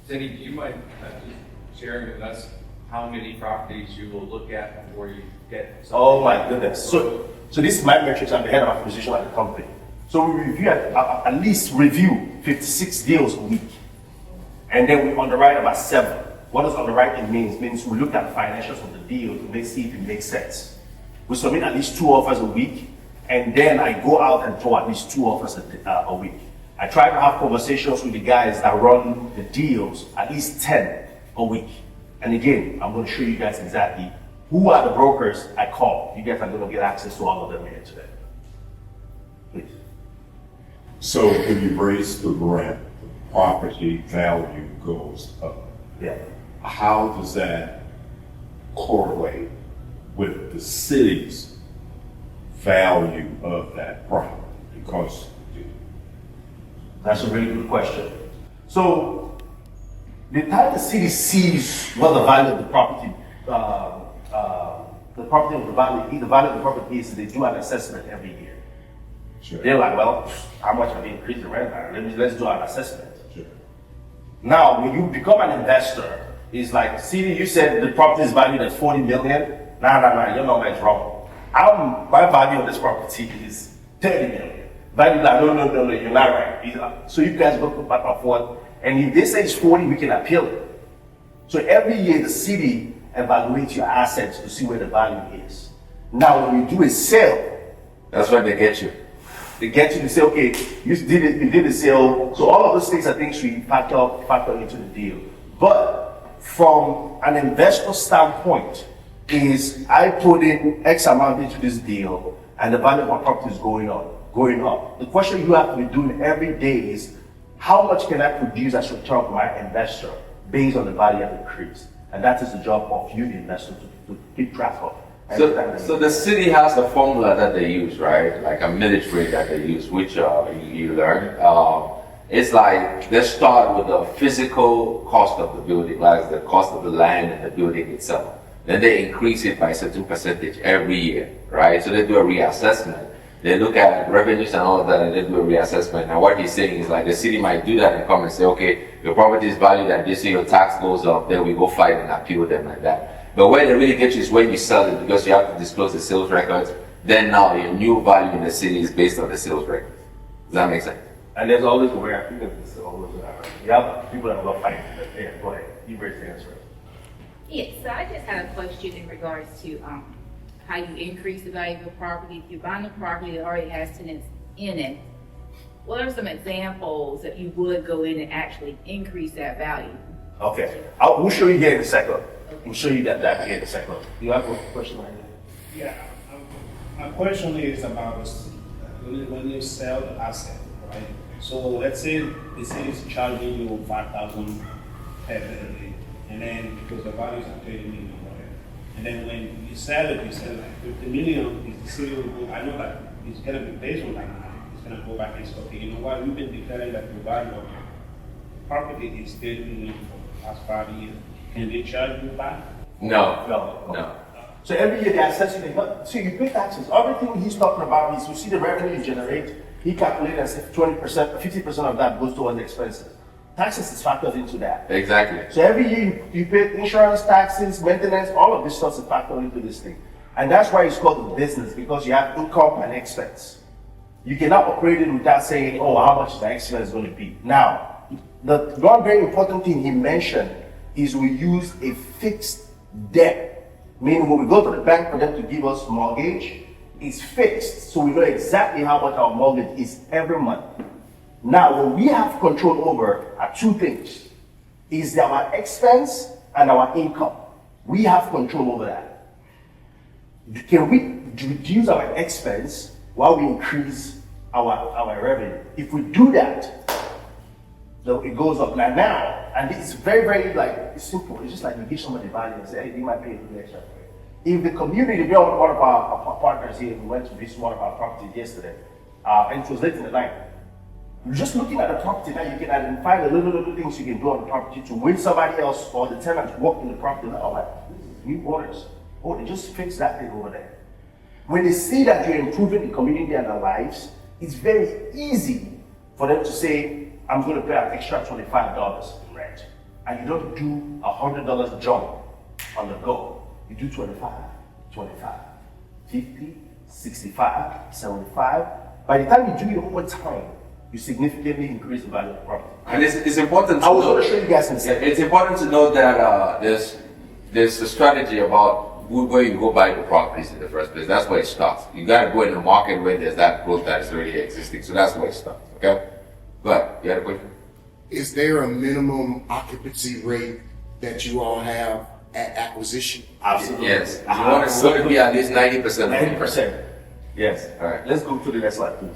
Cindy, do you mind sharing with us how many properties you will look at before you get something? Oh my goodness. So this is my metrics. I'm the head of acquisition at the company. So we review at least review 56 deals a week. And then we underwrite about 7. What does underwriting mean? It means we look at the financials of the deal to see if it makes sense. We submit at least 2 offers a week, and then I go out and throw at least 2 offers a week. I try to have conversations with the guys that run the deals, at least 10 a week. And again, I'm going to show you guys exactly who are the brokers I call. You guys are going to get access to all of them here today. Please. So when you raise the rent, the property value goes up. Yeah. How does that correlate with the city's value of that property? Because That's a really good question. So, the time the city sees what the value of the property, the value of the property is, they do an assessment every year. sure. They're like, well, how much have they increased the rent by? Let's do an assessment. Sure. Now, when you become an investor, it's like, city, you said the property is valued at 40 million. Nah, your number is wrong. My value of this property is 30 million. Value like, no, you're not right. So you guys go back and forth, and if they say it's 40, we can appeal it. So every year the city evaluates your assets to see where the value is. Now when you do a sale, That's where they get you. they get you to say, okay, you did a sale. So all of those things are things we factor into the deal. But from an investor standpoint, is I put in X amount into this deal, and the value of my property is going up. The question you have to be doing every day is, how much can I produce as return for my investor based on the value of increase? And that is the job of you, the investor, to keep track of. So the city has a formula that they use, right? Like a millage rate that they use, which you learn. It's like they start with the physical cost of the building, like the cost of the land and the building itself. Then they increase it by a certain percentage every year, right? So they do a reassessment. They look at revenues and all of that, and they do a reassessment. And what he's saying is like the city might do that and come and say, okay, your property is valued at this, your tax goes up, then we go fight and appeal them like that. But where they really get you is when you sell it, because you have to disclose the sales records. Then now your new value in the city is based on the sales records. Does that make sense? And there's always a way. I think there's always a way. You have people that will fight. Yeah, go ahead. You raise the answer. Yes, so I just had a question in regards to how you increase the value of a property. If you're buying a property that already has tenants in it, what are some examples that you would go in and actually increase that value? Okay, we'll show you here in a second. We'll show you that here in a second. You have a question right here? Yeah, my question is about this, when you sell the asset, right? So let's say the city is charging you 5,000 per day, and then because the value is 30 million, right? And then when you sell it like 50 million, is the city will go, I know that it's gonna be based on like that. It's gonna go back and say, okay, you know what, we've been declaring that the value of property is 30 million for the past 5 years. Can they charge you back? No. So every year they assess you. So you pay taxes. Everything he's talking about is you see the revenue you generate. He calculates as if 20%, 50% of that goes towards the expenses. Taxes is factored into that. Exactly. So every year you pay insurance, taxes, maintenance, all of this stuff is factored into this thing. And that's why it's called a business, because you have income and expense. You cannot operate it without saying, oh, how much the expense is going to be. Now, the one very important thing he mentioned is we use a fixed debt. Meaning when we go to the bank for them to give us mortgage, it's fixed. So we know exactly how much our mortgage is every month. Now, what we have control over are two things. Is our expense and our income. We have control over that. Can we reduce our expense while we increase our revenue? If we do that, it goes up. Now, and it's very, very it's simple. It's just like you give somebody value and say, hey, you might pay a little extra. If the community, one of our partners here, we went to visit one of our properties yesterday, and it was late in the night. Just looking at the property now, you can identify the little things you can do on the property to win somebody else or the tenant walk in the property. Now, like, this is new owners. Oh, they just fixed that thing over there. When they see that you're improving the community and their lives, it's very easy for them to say, I'm going to pay an extra $25 in rent. and you don't do $100 jump on the go. You do 25, 25, 50, 65, 75. By the time you do it over time, you significantly increase the value of the property. And it's important to I was know. going to show you guys in a second. It's important to know that there's a strategy about where you go buy the properties in the first place. That's where it starts. You got to go in a market where there's that growth that is already existing. So that's where it starts. Okay. But you had a question? Is there a minimum occupancy rate that you all have at acquisition? Absolutely. Yes. You want it to be at least 90%. 90%. Yes. All right. Let's go to the next slide, please.